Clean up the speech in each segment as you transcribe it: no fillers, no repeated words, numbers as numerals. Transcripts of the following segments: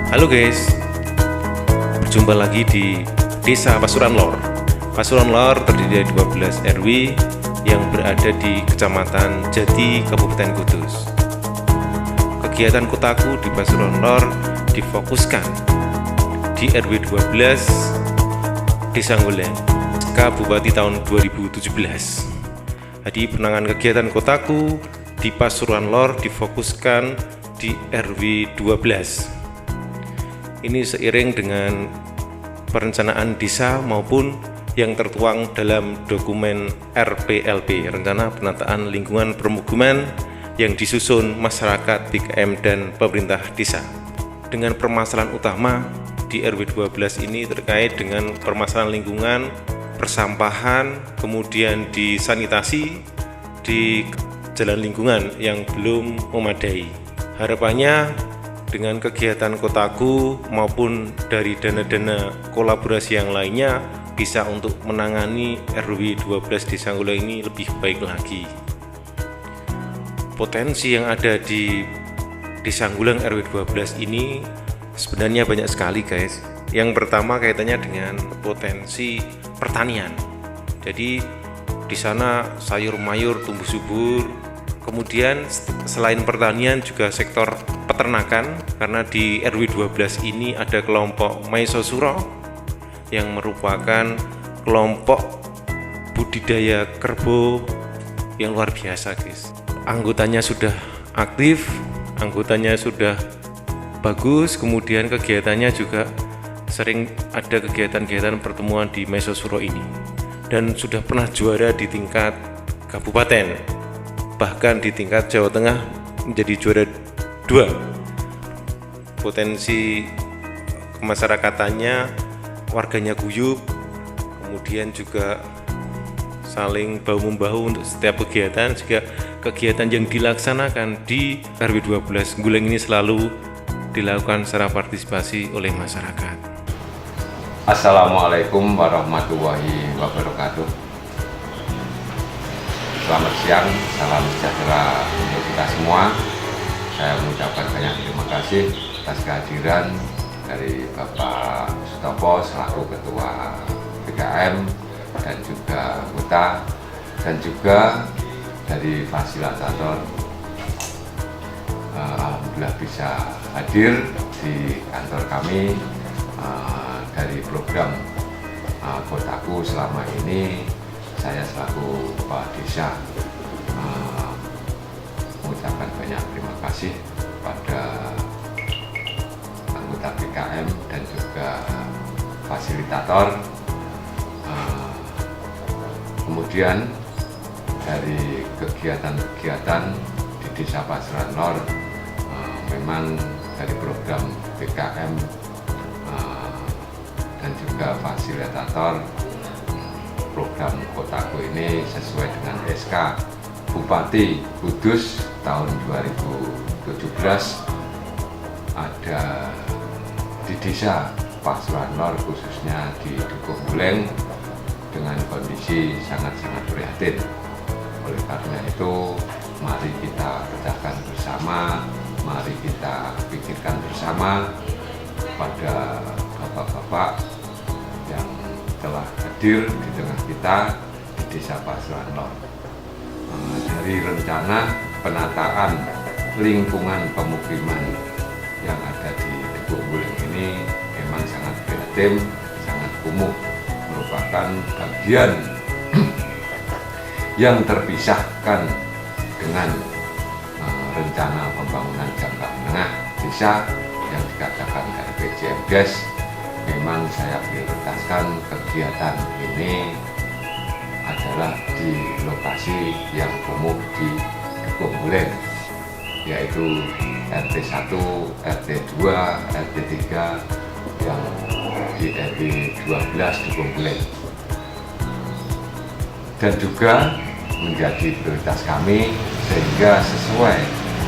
Halo guys, berjumpa lagi di Desa Pasuruan Lor. Pasuruan Lor terdiri dari 12 RW yang berada di Kecamatan Jati, Kabupaten Kudus. Kegiatan Kotaku di Pasuruan Lor difokuskan di RW 12 Desa Nguleng, Bupati tahun 2017. Jadi penanganan kegiatan Kotaku di Pasuruan Lor difokuskan di RW 12. Ini seiring dengan perencanaan desa maupun yang tertuang dalam dokumen RPLP, Rencana Penataan Lingkungan Permukiman, yang disusun masyarakat, BKM, dan pemerintah desa. Dengan permasalahan utama di RW 12 ini terkait dengan permasalahan lingkungan, persampahan, kemudian di sanitasi, di jalan lingkungan yang belum memadai. Harapannya dengan kegiatan Kotaku maupun dari dana-dana kolaborasi yang lainnya bisa untuk menangani RW 12 Desa Nguleng ini lebih baik lagi. Potensi yang ada di Desa Nguleng RW 12 ini sebenarnya banyak sekali guys. Yang pertama kaitannya dengan potensi pertanian. Jadi di sana sayur mayur tumbuh subur. Kemudian selain pertanian juga sektor peternakan, karena di RW 12 ini ada kelompok Maesosuro yang merupakan kelompok budidaya kerbau yang luar biasa guys. Anggotanya sudah aktif, anggotanya sudah bagus, kemudian kegiatannya juga sering ada kegiatan-kegiatan pertemuan di Maesosuro ini, dan sudah pernah juara di tingkat kabupaten, bahkan di tingkat Jawa Tengah menjadi juara 2. Potensi kemasyarakatannya, warganya guyup, kemudian juga saling bahu-membahu untuk setiap kegiatan, juga kegiatan yang dilaksanakan di RW 12 Nguleng ini selalu dilakukan secara partisipasi oleh masyarakat. Assalamualaikum warahmatullahi wabarakatuh. Selamat siang, salam sejahtera untuk kita semua. Saya mengucapkan banyak terima kasih atas kehadiran dari Bapak Sutopo selaku Ketua BKM dan juga anggota, dan juga dari fasilitator. Alhamdulillah bisa hadir di kantor kami. Dari program Kotaku selama ini, saya selaku Kepala Desa mengucapkan banyak terima kasih pada anggota BKM dan juga fasilitator. Kemudian dari kegiatan-kegiatan di Desa Pasuruan Lor, memang dari program BKM dan juga fasilitator program Kotaku ini sesuai dengan SK Bupati Kudus tahun 2017, ada di Desa Pasuruan Lor, khususnya di Dukuh Nguleng, dengan kondisi sangat-sangat prihatin. Oleh karena itu, mari kita pecahkan bersama, mari kita pikirkan bersama pada bapak-bapak yang telah hadir di tengah kita di Desa Pasuruan Lor. Dari rencana penataan lingkungan pemukiman yang ada di Dukuh Nguleng ini memang sangat prihatin, sangat kumuh, merupakan bagian yang terpisahkan dengan rencana pembangunan jangka menengah desa yang dikatakan RPJMDes. Memang saya prioritaskan kegiatan ini adalah di lokasi yang kumuh di Dukuh Nguleng, yaitu RT 1, RT 2, RT 3 yang di RW 12 Dukuh Nguleng. Dan juga menjadi prioritas kami sehingga sesuai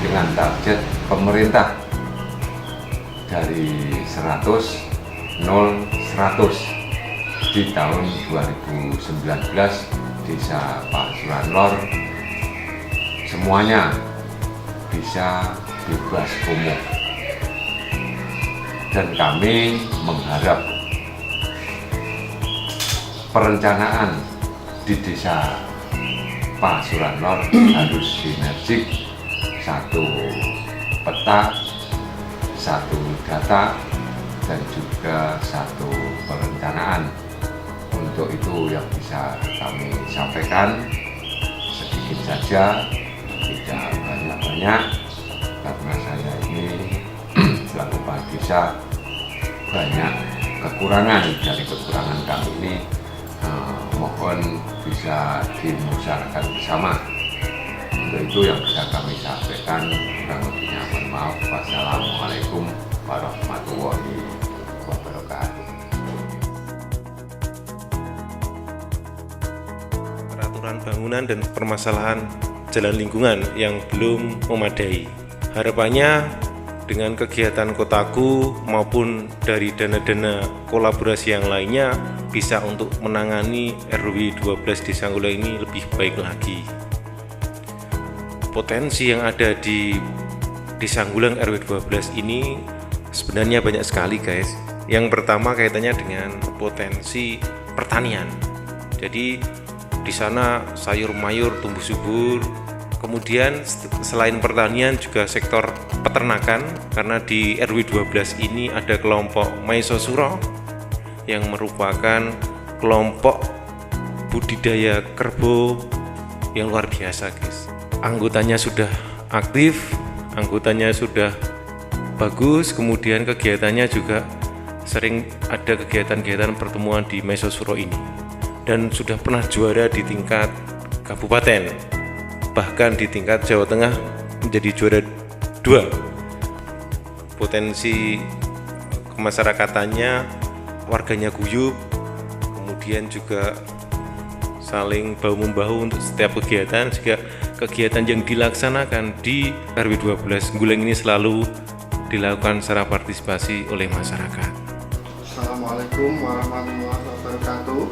dengan target pemerintah dari 100 di tahun 2019 Desa Pasuruan Lor semuanya bisa bebas kumuh. Dan kami mengharap perencanaan di desa Pasuruan Lor harus sinergik, satu peta, satu data, dan juga satu perencanaan. Untuk itu yang bisa kami sampaikan sedikit saja, tidak banyak-banyak, karena saya ini selaku kepala desa banyak kekurangan. Dari kekurangan kami ini mohon bisa dimusyawarahkan bersama. Untuk itu yang bisa kami sampaikan, kurang lebihnya mohon maaf. Wassalamualaikum warahmatullahi wabarakatuh. Peraturan bangunan dan permasalahan jalan lingkungan yang belum memadai. Harapannya dengan kegiatan Kotaku maupun dari dana-dana kolaborasi yang lainnya bisa untuk menangani RW 12 Desa Angguleng ini lebih baik lagi. Potensi yang ada di Desa Angguleng RW 12 ini sebenarnya banyak sekali, guys. Yang pertama kaitannya dengan potensi pertanian. Jadi di sana sayur mayur tumbuh subur. Kemudian selain pertanian juga sektor peternakan, karena di RW 12 ini ada kelompok Maisosuro yang merupakan kelompok budidaya kerbau yang luar biasa, guys. Anggotanya sudah aktif, anggotanya sudah bagus, kemudian kegiatannya juga sering ada kegiatan-kegiatan pertemuan di Maisosuro ini, dan sudah pernah juara di tingkat kabupaten. Bahkan di tingkat Jawa Tengah menjadi juara 2. Potensi kemasyarakatannya, warganya guyup, kemudian juga saling bahu-membahu untuk setiap kegiatan, sehingga kegiatan yang dilaksanakan di RW 12 Angguleng ini selalu dilakukan secara partisipasi oleh masyarakat. Assalamualaikum warahmatullahi wabarakatuh.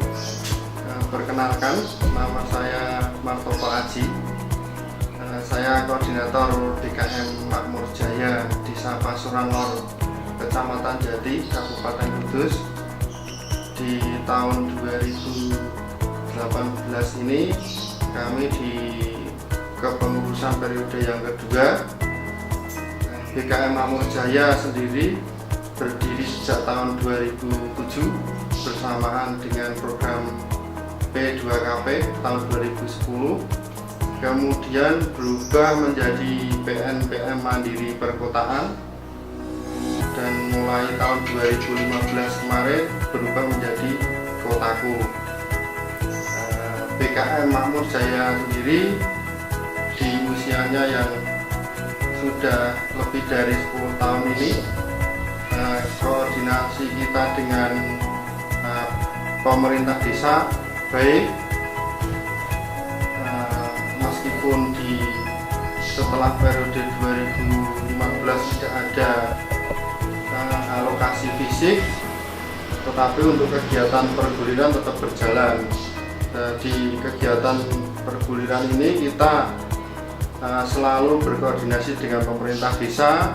Perkenalkan, nama saya Martoko Aji. Saya koordinator DKM Makmur Jaya Desa Pasuruan Lor, Kecamatan Jati, Kabupaten Kudus. Di tahun 2018 ini kami di kepengurusan periode yang kedua. DKM Makmur Jaya sendiri berdiri sejak tahun 2007 bersamaan dengan program P2KP tahun 2010. Kemudian berubah menjadi PNPM Mandiri Perkotaan, dan mulai tahun 2015 kemarin berubah menjadi Kotaku. DKM Makmur Jaya sendiri di usianya yang sudah lebih dari 10 tahun ini, koordinasi kita dengan pemerintah desa baik. Meskipun setelah periode 2015 tidak ada alokasi fisik, tetapi untuk kegiatan perguliran tetap berjalan. Di kegiatan perguliran ini kita selalu berkoordinasi dengan pemerintah desa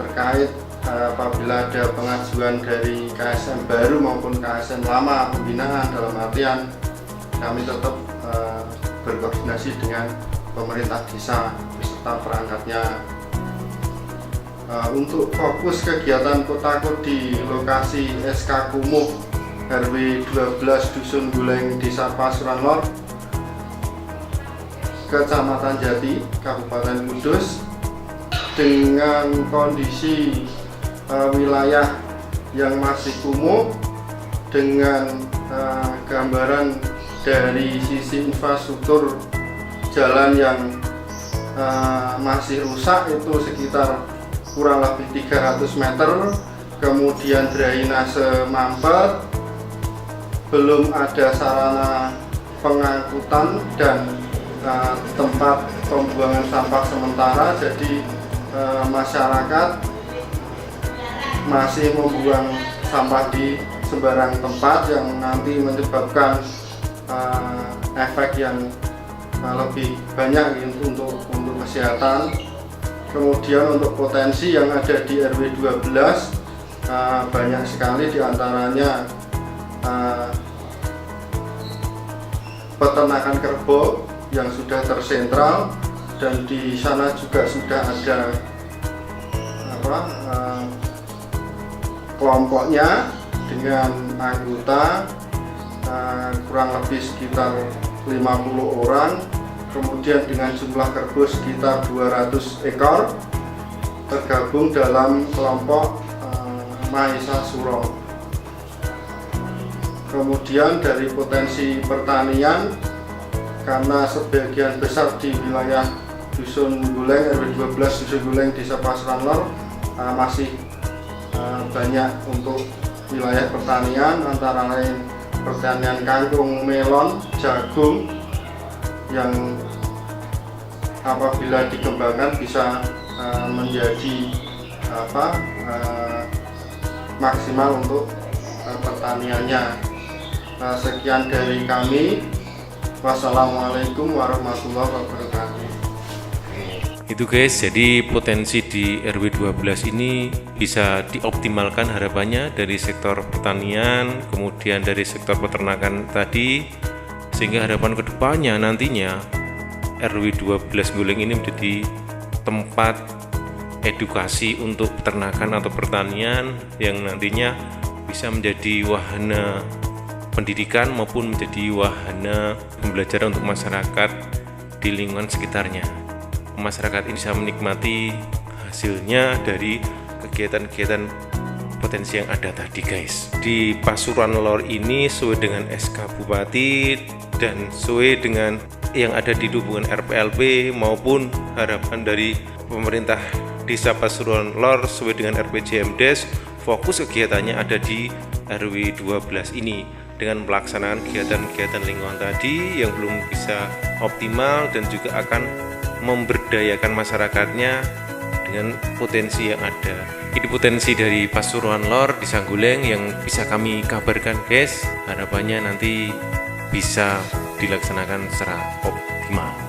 terkait apabila ada pengajuan dari KSM baru maupun KSM lama pembinaan, dalam artian kami tetap berkoordinasi dengan pemerintah desa beserta perangkatnya. Untuk fokus kegiatan Kotaku di lokasi SK Kumuh RW 12 Dusun Angguleng Desa Pasuruan Lor, Kecamatan Jati, Kabupaten Kudus, dengan kondisi wilayah yang masih kumuh, dengan gambaran dari sisi infrastruktur jalan yang masih rusak itu sekitar kurang lebih 300 meter, kemudian drainase mampet, belum ada sarana pengangkutan dan tempat pembuangan sampah sementara, jadi masyarakat masih membuang sampah di sembarang tempat yang nanti menyebabkan efek yang lebih banyak untuk kesehatan. Kemudian untuk potensi yang ada di RW 12 banyak sekali, diantaranya peternakan kerbau yang sudah tersentral, dan di sana juga sudah ada kelompoknya dengan anggota kurang lebih sekitar 50 orang, kemudian dengan jumlah kerbau sekitar 200 ekor, tergabung dalam kelompok Mahesa Suro. Kemudian dari potensi pertanian, karena sebagian besar di wilayah Dusun Guleng RW 12 Dusun Guleng Desa Pasuruan Lor masih banyak untuk wilayah pertanian, antara lain pertanian kangkung, melon, jagung, yang apabila dikembangkan bisa menjadi maksimal untuk pertaniannya. Sekian dari kami. Wassalamualaikum warahmatullahi wabarakatuh. Itu guys, jadi potensi di RW 12 ini bisa dioptimalkan harapannya dari sektor pertanian, kemudian dari sektor peternakan tadi, sehingga harapan kedepannya nantinya RW 12 Guleng ini menjadi tempat edukasi untuk peternakan atau pertanian yang nantinya bisa menjadi wahana pendidikan maupun menjadi wahana pembelajaran untuk masyarakat di lingkungan sekitarnya. Masyarakat ini bisa menikmati hasilnya dari kegiatan-kegiatan potensi yang ada tadi guys. Di Pasuruan Lor ini sesuai dengan SK Bupati dan sesuai dengan yang ada di hubungan RPLP maupun harapan dari pemerintah Desa Pasuruan Lor sesuai dengan RPJMdes, fokus kegiatannya ada di RW 12 ini dengan melaksanakan kegiatan-kegiatan lingkungan tadi yang belum bisa optimal dan juga akan memberdayakan masyarakatnya dengan potensi yang ada. Ini potensi dari Pasuruan Lor di Sangguleng yang bisa kami kabarkan guys. Harapannya nanti bisa dilaksanakan secara optimal.